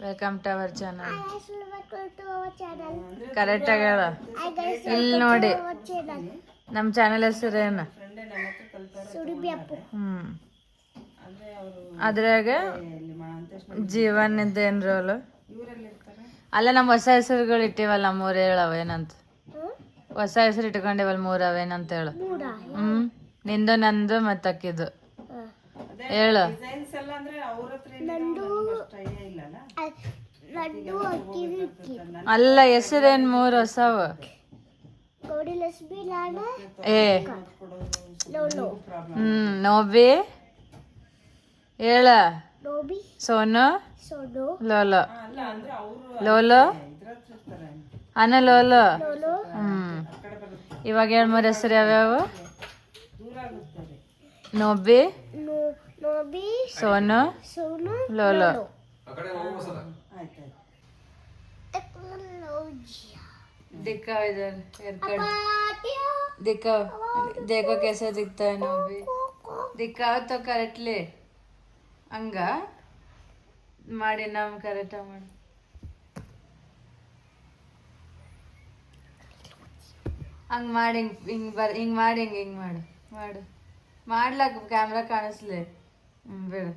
Welcome to our channel. ಕರೆಕ್ಟಾಗಿ ಹೇಳ. ಇಲ್ಲಿ ನೋಡಿ ನಮ್ಮ ಚಾನಲ್ ಹೆಸರೇನು? ಅದ್ರಾಗ ಜೀವನ್ ಇದ್ದೇನು ರೋಲು? ಅಲ್ಲ ನಮ್ಮ ಹೊಸ ಹೆಸರುಗಳು ಇಟ್ಟಿವಲ್ಲ ಮೂರು ಹೇಳವ ಏನಂತ. ಹೊಸ ಹೆಸರು ಇಟ್ಕೊಂಡಿವಲ್ಲ ಮೂರು ಅವೇನಂತ ಹೇಳು. ನಿಂದು ನಂದು ಮತ್ತು ಅಕ್ಕಿದು ಹೇಳು. ಅಲ್ಲ ಹೆಸರೇನು ಮೂರು ಹೊಸವ? ಏ ನೋಬಿ ಹೇಳ. ಸೋನು ಲೋಲೋ ಲೋಲೋ ಅನ ಲೋಲೋ. ಇವಾಗ ಹೇಳ ಮೂರು ಹೆಸರು ಯಾವ್ಯಾವು? ನೋಬಿ, ಸೋನು, ಲೋಲೋ. दिखाओ इधर हेयर कट दिखाओ. देखो कैसे दिखता है नोबी. दिखाओ तो करेक्टली. ಹಂಗ ಮಾಡಿ ನಾವು ಕರೆಕ್ಟಾಗಿ ಮಾಡಿ. ಹಂಗೆ ಮಾಡಿ ಹಿಂಗೆ ಮಾಡಿ ಹಿಂಗೆ ಮಾಡು ಮಾಡು ಮಾಡ್ಲಾಕ ಕ್ಯಾಮ್ರಾ ಕಾಣಿಸ್ಲಿ. ಬಿಡು.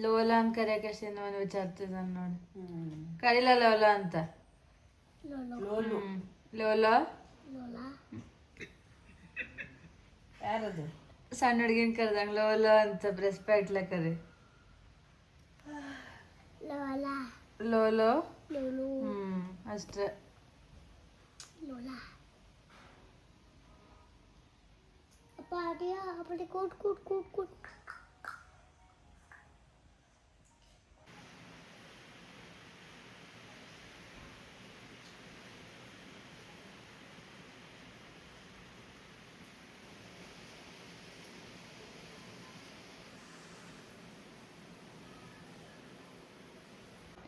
ಲೋಲಾ ಅಂತ ಕರೆಯಕ್ಕೆ ಎಷ್ಟು ದಿನ ವಿಚಾರ್ತಿದ್ದ ನೋಡಿ. ಕರೀಲ ಲೋಲಾ ಅಂತ. ಲೋಲಾ ಯಾರದು? ಸಣ್ಣ ಹುಡುಗಿನ ಕರೆದಂಗ ಲೋಲಾ ಅಂತ ರೆಸ್ಪೆಕ್ಟ್ಲೆ ಕರಿ. ಲೋಲೋ ಅಷ್ಟೇ.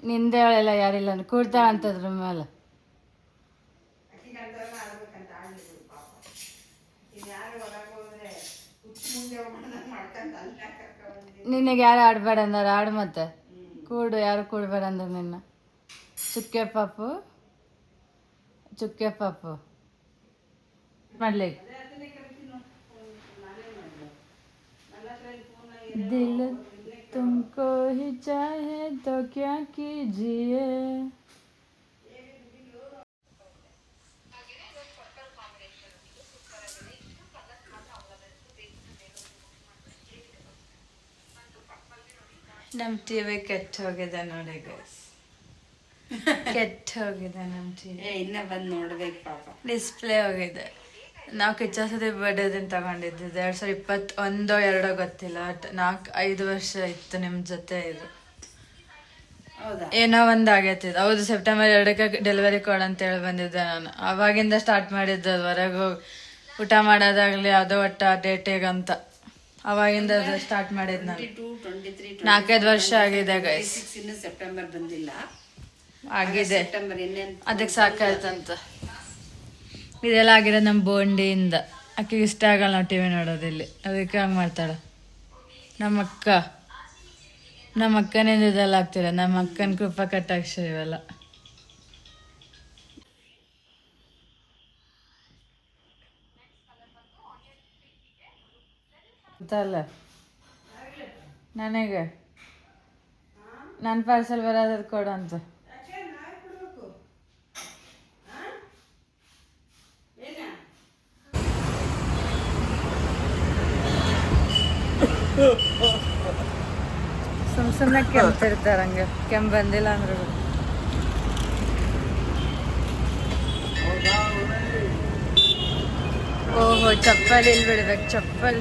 ನಿಂದೆ ಹೇಳೆಲ್ಲ ಯಾರಿಲ್ಲ ಕೂಡ್ತಾಳ ಅಂತದ್ರ ಮೇಲೆ. ನಿನಗೆ ಯಾರು ಆಡ್ಬೇಡ ಅಂದಾರ? ಆಡು ಮತ್ತೆ ಕೂಡು. ಯಾರು ಕೂಡ್ಬೇಡ ಅಂದ್ರ ನಿನ್ನ? ಚುಕ್ಕೆ ಪಾಪು ಚುಕ್ಕೆ ಪಾಪು ಮಾಡ್ಲಿ. ದಿಲ್ तुमको ही चाहे तो क्या कीजिए. ನಮ್ಮ ಟಿವಿ ಕೆಟ್ಟ ಹೋಗಿದೆ ನೋಡಿ ಗೈಸ್. ಕೆಟ್ಟ ಹೋಗಿದೆ ನಮ್ಮ ಟಿವಿ. ಇನ್ನ ಬಂದು ನೋಡ್ಬೇಕು ಪಾಪ. ಡಿಸ್ಪ್ಲೇ ಹೋಗಿದೆ. ನಾವು ಕಿಚ್ಚಸತಿ ಬರ್ಡೇದಿಂದ ತಗೊಂಡಿದ್ದು 2021-2 ಗೊತ್ತಿಲ್ಲ. 4-5 ವರ್ಷ ಇತ್ತು ನಿಮ್ಮ ಜೊತೆ. ಇದು ಏನೋ ಒಂದು ಆಗೈತಿ. ಹೌದು, ಸೆಪ್ಟೆಂಬರ್ 2ಕ್ಕೆ ಡೆಲಿವರಿ ಕೊಡು ಅಂತ ಹೇಳಿ ಬಂದಿದ್ದೆ ನಾನು. ಅವಾಗಿಂದ ಸ್ಟಾರ್ಟ್ ಮಾಡಿದ್ದೆ ಹೊರಗೆ ಹೋಗಿ ಊಟ ಮಾಡೋದಾಗ್ಲಿ ಯಾವುದೋ ಒಟ್ಟ ಡೇಟಿಗಂತ. ಅವಾಗಿಂದ ಸ್ಟಾರ್ಟ್ ಮಾಡಿದ್ದು ನಾನು. 4-5 ವರ್ಷ ಆಗಿದೆ ಗೈಸ್. ಸೆಪ್ಟೆಂಬರ್ ಬಂದಿಲ್ಲ ಆಗಿದೆ. ಅದಕ್ಕೆ ಸಾಕಾಯ್ತಂತ. ಇದೆಲ್ಲ ಆಗಿರೋದು ನಮ್ಮ ಬೋಂಡಿಯಿಂದ. ಆಕೆಗೆ ಇಷ್ಟ ಆಗಲ್ಲ ನಾವು ಟಿವಿ ನೋಡೋದಿಲ್ಲಿ, ಅದಕ್ಕೆ ಹಂಗೆ ಮಾಡ್ತಾಳೆ. ನಮ್ಮ ಅಕ್ಕನಿಂದ ಇದೆಲ್ಲ ಆಗ್ತಿಲ್ಲ. ನಮ್ಮ ಅಕ್ಕನ ಕೃಪಾ ಕಟಾಕ್ಷ ಇವೆಲ್ಲ. ಗೊತ್ತಲ್ಲ ನನಗೆ ನನ್ನ ಪಾರ್ಸಲ್ ಬರೋದು ಕೊಡು ಅಂತ. ಸುಮ್ಮನೆ ಕೆಮ್ತಿರ್ತಾರೆ ಹಂಗೆ. ಕೆಮ್ಮು ಬಂದಿಲ್ಲ ಅಂದ್ರೆ ಓಹೋ ಚಪ್ಪಲ್ ಇಲ್ಲಿ ಬಿಡ್ಬೇಕು. ಚಪ್ಪಲ್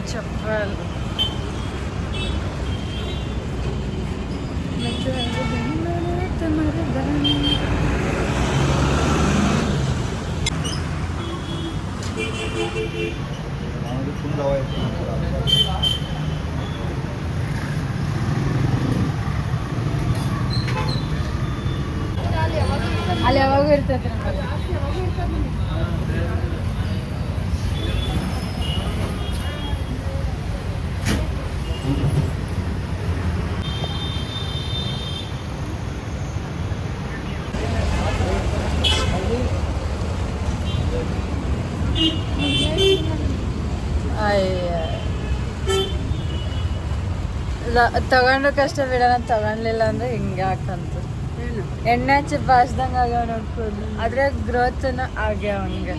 ಅಲ್ಲಿ ಯಾವಾಗೂ ಇರ್ತೈತೆ. ತಗೊಂಡು ಕಷ್ಟ ಬಿಡೋಣ, ತಗೊಳ್ಲಿಲ್ಲ ಅಂದ್ರೆ ಹಿಂಗೆ ಹಾಕಂತ ಎಣ್ಣೆ ಹಚ್ಚಿ ಬಾಚ್ದಂಗೆ ಆಗ್ಯಾವ ನೋಡ್ಬೋದು. ಆದ್ರೆ ಗ್ರೋತ್ನ ಆಗ್ಯಾವ ಹಂಗೆ.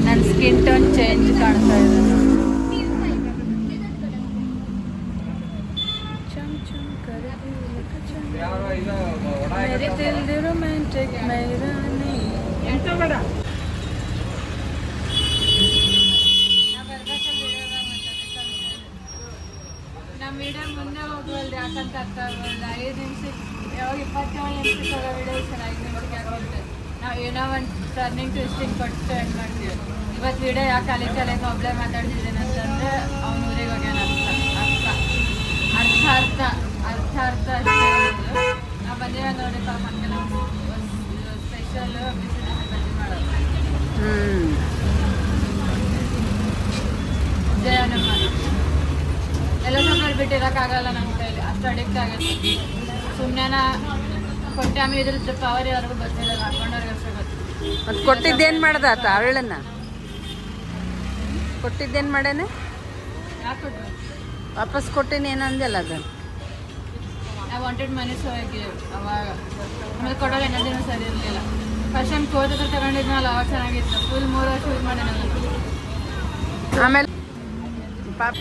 ನನ್ನ ಸ್ಕಿನ್ ಟೋನ್ ಚೇಂಜ್ ಕಾಣ್ತಾ ಇದೆ. ರೊಮ್ಯಾಂಟಿಕ್ ಮೈರಾನಿ ನಮ್ಮ ವಿಡಿಯೋ ಮುಂದೆ ಹೋಗುವಲ್ರಿ, ಯಾಕಂತ ಅರ್ಥ ಆಗೋಲ್ಲ. 5 ನಿಮಿಷಕ್ಕೆ ಯಾವಾಗ 27 ನಿಮಿಷಕ್ಕೆ ಹೋಗೋ ವಿಡಿಯೋ 5 ನಿಮಿಷಕ್ಕೆ ಹಾಕೊಂಡೆ ನಾವು ಏನೋ ಒಂದು ಟರ್ನಿಂಗ್ ಟ್ವಿಸ್ಟಿಂಗ್ ಕೊಟ್ಟು ಎಂಡ್ ಮಾಡ್ತೀವಿ. ಇವತ್ತು ವಿಡಿಯೋ ಯಾಕೆ ಕಾಲೇಜ್ ಒಬ್ಬಳೇ ಮಾತಾಡ್ತಿದ್ದೇನೆ ಅಂತಂದರೆ ಅವ್ನ ಊರಿಗೆ ಹೋಗ್ಯಾನ ಅರ್ಥ ಅರ್ಥ ಅರ್ಥ ಅರ್ಥ ಅರ್ಥ ಅಷ್ಟೇ. ನಾವು ಬಂದೇವ ನೋಡಿ ಪಾಪ ಹಂಗೆ ನಾವು ಸ್ಪೆಷಲ್ ಬಿಸಿ ಬಿಸಿ ಬಜ್ಜಿ ಮಾಡೋದು. ಜಯನಮ್ಮ ಎಲ್ಲ ಸ್ವಲ್ಪ ಬಿಟ್ಟಿರೋಕ್ಕಾಗಲ್ಲ ನಮ್ಮ ಕೈಲಿ, ಅಷ್ಟು ಅಡಿಕ್ಟ್ ಆಗುತ್ತೆ. ಸುಮ್ಮನೆ ಕೊಟ್ಟೆ ಆಮೇಲೆ ಇದ್ರದ್ದು ಪವರ್ ಯಾರಿಗೂ ಗೊತ್ತಿಲ್ಲ, ಹಾಕೊಂಡವ್ರಿಗೆ ಅಷ್ಟೇ ಗೊತ್ತು. ಮತ್ತು ಕೊಟ್ಟಿದ್ದೇನು ಮಾಡ್ದ ಆತ ಅವಳನ್ನ? ಕೊಟ್ಟಿದ್ದೇನು ಮಾಡೇನೆ? ಯಾಕೆ ಕೊಟ್ಟರು? ವಾಪಸ್ ಕೊಟ್ಟೇನೆ ಏನಂದಲ್ಲ ಅದು. I wanted money so I gave. ಅವಾಗ ಆಮೇಲೆ ಕೊಡೋರು ಎನರ್ಜಿನೂ ಸರಿ ಇರಲಿಲ್ಲ. ಫಸ್ಟ್ ಟೈಮ್ ಕೋಚ್ ಹತ್ರ ತಗೊಂಡಿದ್ನಲ್ಲ, ಅವಾಗ ಚೆನ್ನಾಗಿತ್ತು. ಫುಲ್ 3 ವರ್ಷ ಯೂಸ್ ಮಾಡಿ ಆಮೇಲೆ ಪಾಪ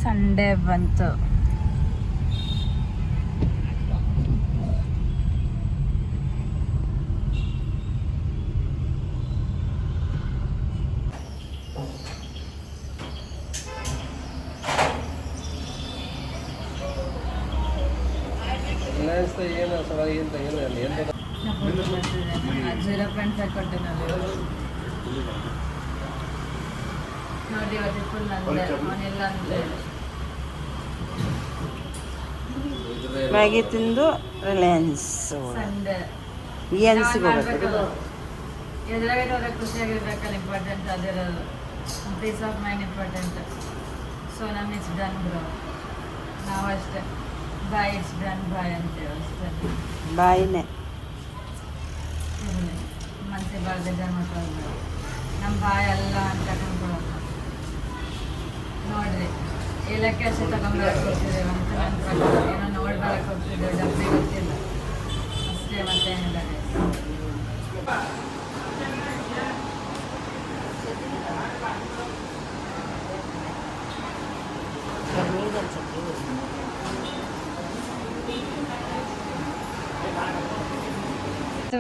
ಸಂಡೇ ಬಂತು. ಏನು 0.5 ಕೊಟ್ಟೆ ನಾನು ನೋಡಿ. ಇವತ್ತು ಫುಲ್ ನಂದೆ, ಅವನೆಲ್ಲ ಅಂದೆ. ಮ್ಯಾಗಿ ತಿಂದು ರಿಲಯನ್ಸ್ ಸಂಡೇ ಎನ್ಸಿಗೆ ಹೋಗ್ಬೇಕು. ಎದುರಾಗಿರೋದ್ರೆ ಖುಷಿಯಾಗಿರ್ಬೇಕಲ್ಲ, ಇಂಪಾರ್ಟೆಂಟ್ ಅದಿರೋದು. Peace of mind important. So ನಮ್ಮ ಇಟ್ಸ್ ಡನ್ ಬ್ರೋ. ನಾವು ಅಷ್ಟೇ ಬಾಯ್ ಇಟ್ಸ್ ಡನ್ ಬಾಯ್ ಅಂತೇವೆ ಅಷ್ಟೇ. ಬಾಯಿನೇ ಮನಸ್ಸಿಗೆ ಭಾಳ ಬೇಜಾರು ಮಾಡ್ಕೊಳ್ಳೋದು. ನಮ್ಮ ಬಾಯ್ ಅಲ್ಲ ಅಂತ ಕಂಡ್ಕೊಳ್ಳೋದು. ನೋಡ್ರಿ ಏಲಕ್ಕಿ ಅಷ್ಟೇ ತಗೊಂಡ್ಬರಕ್ಕೆ ಹೋಗ್ತಿದ್ದೇವೆ ಅಂತ ನನ್ನ ಪ್ರಕಾರ. ಏನೋ ನೋಡ್ಬರಕ್ಕೆ ಹೋಗ್ತಿದ್ದೇವೆ, ಡಬ್ಬಿ ಗೊತ್ತಿಲ್ಲ ಅಷ್ಟೇ, ಮತ್ತೇನಿಲ್ಲ.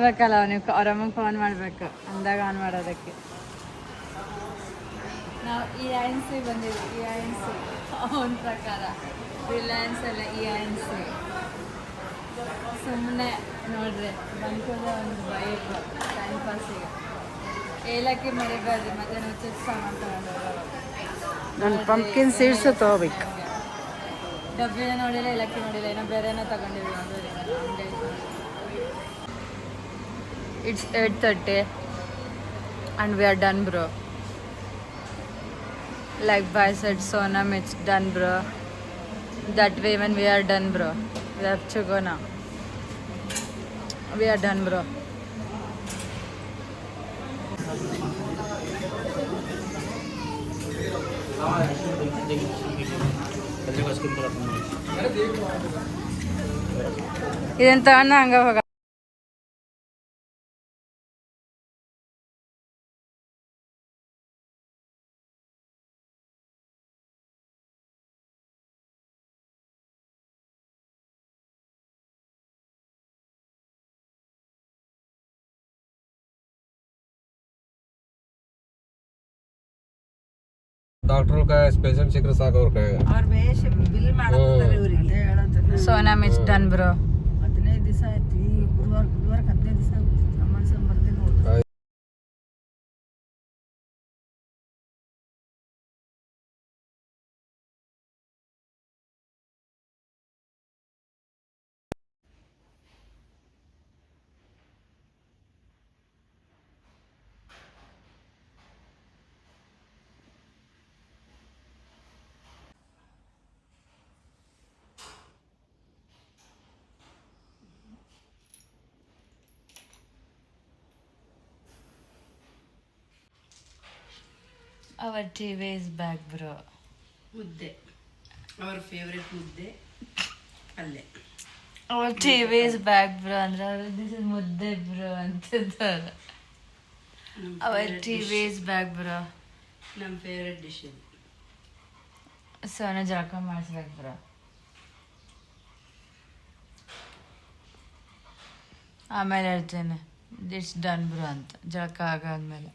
ಬೇಕಲ್ಲ ನೀವು ಅವ್ರಮ್ಮಗೆ ಫೋನ್ ಮಾಡಬೇಕು ಅಂದಾಗ ಆನ್ ಮಾಡೋದಕ್ಕೆ. ನಾವು EINC ಬಂದಿದ್ವಿ. EINC ಅವನ ಪ್ರಕಾರ ರಿಲಯನ್ಸ್ ಅಲ್ಲ, EINC. ಸುಮ್ಮನೆ ನೋಡ್ರಿ ಬಂದ್ಕೋದ ಒಂದು ಬೈಕ್ ಟೈಮ್ ಪಾಸಿಗೆ. ಏಲಕ್ಕಿ ಮರಿಬಾರ್ದು, ಮತ್ತೆ ನಾವು ಚಿಪ್ಸ್ ಸಾಮಾನು ತಗೊಂಡು ನಾನು ಪಂಪ್ಕಿನ್ ಸೀಡ್ಸು ತೊಗೋಬೇಕು. ಡಬ್ಬಿನ ನೋಡಿಲ್ಲ, ಏಲಕ್ಕಿ ನೋಡಿಲ್ಲ, ಏನೋ ಬೇರೆನೋ ತಗೊಂಡಿವಿ. It's 8:30 and we are done, bro. Like Bhai said, Sonam, it's done, bro. That way when we are done, bro, we have to go now. We are done, bro. ಇದನ್ನ ತಗೊಂಡು ಹಂಗ ಹೋಗ. Doctor patient ಸಿಕ್ಕರೆ ಸಾಕು ಅವ್ರ ಕೈಯಾಗ. ಅವ್ರ ಬೇಷ್ ಬಿಲ್ ಮಾಡ್ತಾರೆ ಇವ್ರಿಗೆ ಹೇಳೋದು. Sonam it's done bro. 15 ದಿವಸ ಆಯ್ತು. ಈ ಗುರುವಾರಕ್ಕೆ 15 ದಿವಸ ಆಗುತ್ತೆ. ಅಮಾವಾಸ್ಯೆ ಬರ್ದಿನ ಹೋದ್ರು. Our TV is back bro. ಮುದ್ದೆ ಅವ್ರ ಫೇವ್ರೆಟ್ ಮುದ್ದೆ ಅಲ್ಲೇ. Our TV is back bro ಅಂದ್ರೆ this is ಮುದ್ದೆ bro ಅಂತಿದ್ದಾರೆ. Our TV is back bro. ನಮ್ಮ ಫೇವ್ರೆಟ್ ಡಿಶ್ ಇದು. ಸೋನ ಜಳಕ ಮಾಡಿಸ್ಬೇಕು ಬ್ರೋ. ಆಮೇಲೆ ಹೇಳ್ತೇನೆ ಇಟ್ಸ್ ಡನ್ ಬ್ರೋ ಅಂತ ಜಳಕ ಆಗಾದ್ಮೇಲೆ.